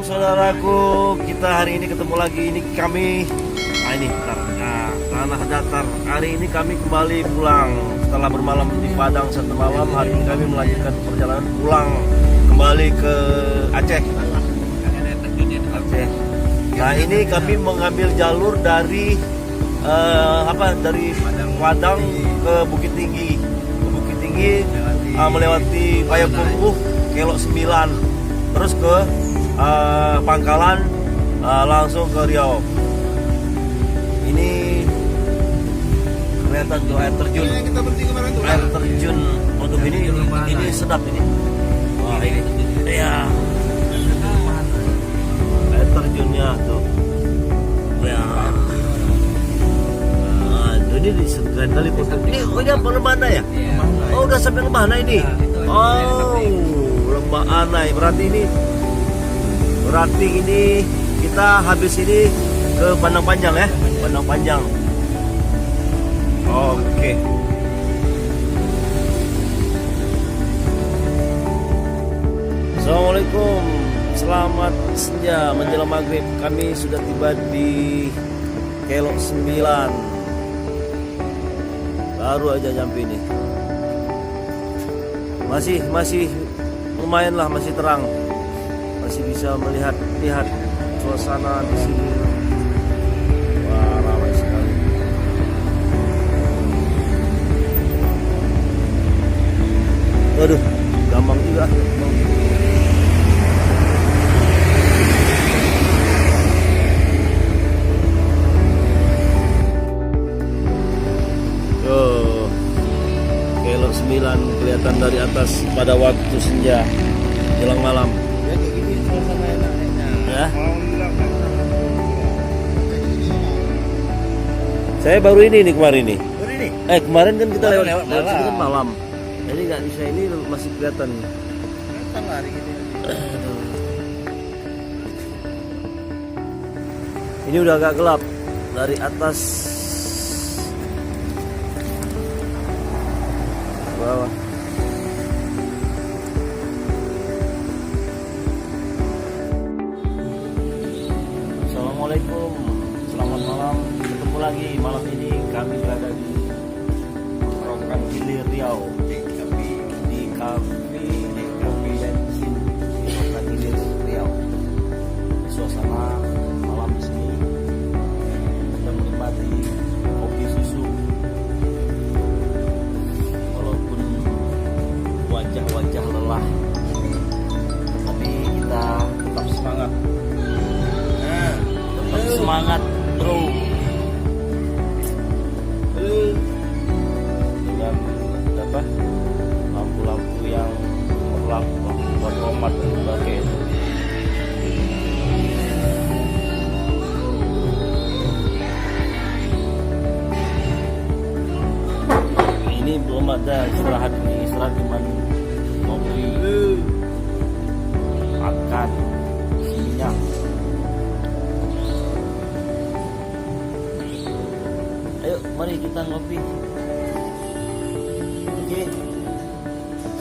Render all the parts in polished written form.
saudaraku, kita hari ini ketemu lagi. Ini kami, ini tanah datar. Hari ini kami kembali pulang setelah bermalam di Padang satu malam. Hari ini kami melanjutkan perjalanan pulang kembali ke Aceh. Nah ini kami mengambil jalur dari dari Padang ke Bukit Tinggi. Melewati Payakumbuh, Kelok 9, terus ke Pangkalan, langsung ke Riau. Ini kelihatan tuh air terjun. Air terjun untuk ini sedap ini. Wah ini, ya. Air terjunnya tuh. Ya. Ini di sekalian kali foto. Ini udah lembah mana ya? Oh udah sampai lembah Anai ini. Oh lembah Anai. Berarti ini kita habis ini ke Pandang Panjang ya. Pandang Panjang. Oke. Assalamualaikum. Selamat senja menjelang maghrib. Kami sudah tiba di Kelok 9. Baru aja nyampe ini. Masih lumayan lah, masih terang. Masih bisa melihat suasana di sini. Wah, ramai sekali. Waduh, gampang juga. Kelok 9 kelihatan dari atas pada waktu senja jelang malam. Ya kayak gini suasana enaknya. Ya. Saya baru ini kemarin nih. Baru ini? Kemarin kan kita lewat malam. sini kan malam. Jadi nggak bisa, ini masih kelihatan. Kelihatan lah hari ini. Ini udah agak gelap dari atas bawah. Assalamualaikum, selamat malam. Ketemu lagi malam ini kami berada di Rokan Hilir Riau, di kafe bensin di Rokan Hilir Riau. Di suasana malam di sini kita menikmati kopi susu. Wajah lelah, tapi kita tetap semangat. Tetap semangat, bro. Dengan lampu-lampu yang berlompat berbagai. Ini belum ada istirahat cuma ngopi, makan, minyak. Ayo, mari kita ngopi. Oke,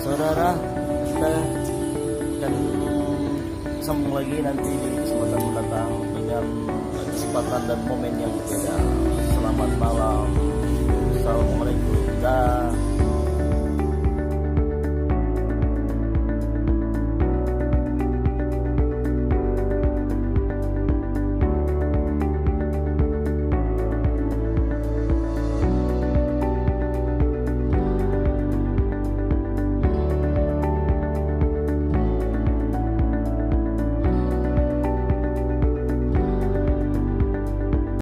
saudara, kita akan sambung lagi nanti di kesempatan mendatang dengan kesempatan dan momen yang berbeda. Selamat malam.